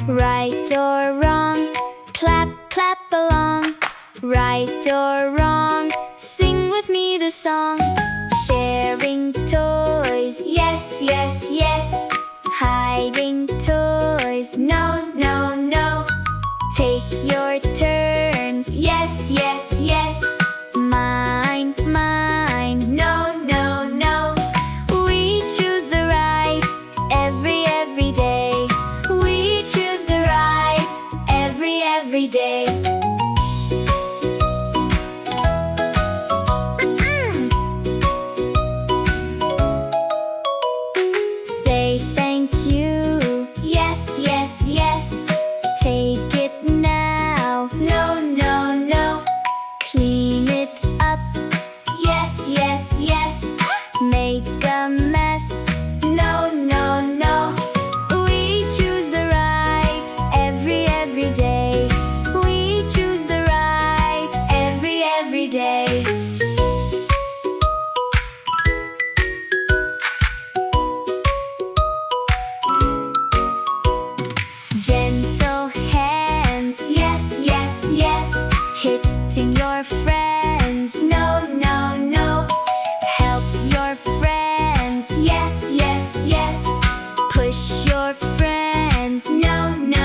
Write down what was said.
Right or wrong, clap, clap along. Right or wrong, sing with me the song. Sharing toys, yes, yes, yes. Hiding toys, no, no, no. Take your turns, yes, yes, yes. Mine, mine, no, no, no. We choose the right every day. We choose the right every day. Say thank you, yes, yes, yes. Take it now, no, no, no. Clean it up, yes, yes, yes. Make a mess, no, no, no. We choose the right every day. We choose the right every day. Gentle hands, yes, yes, yes. Hitting your friends, no, no, no. Help your friends, yes, yes, yes. Push your friends, no, no.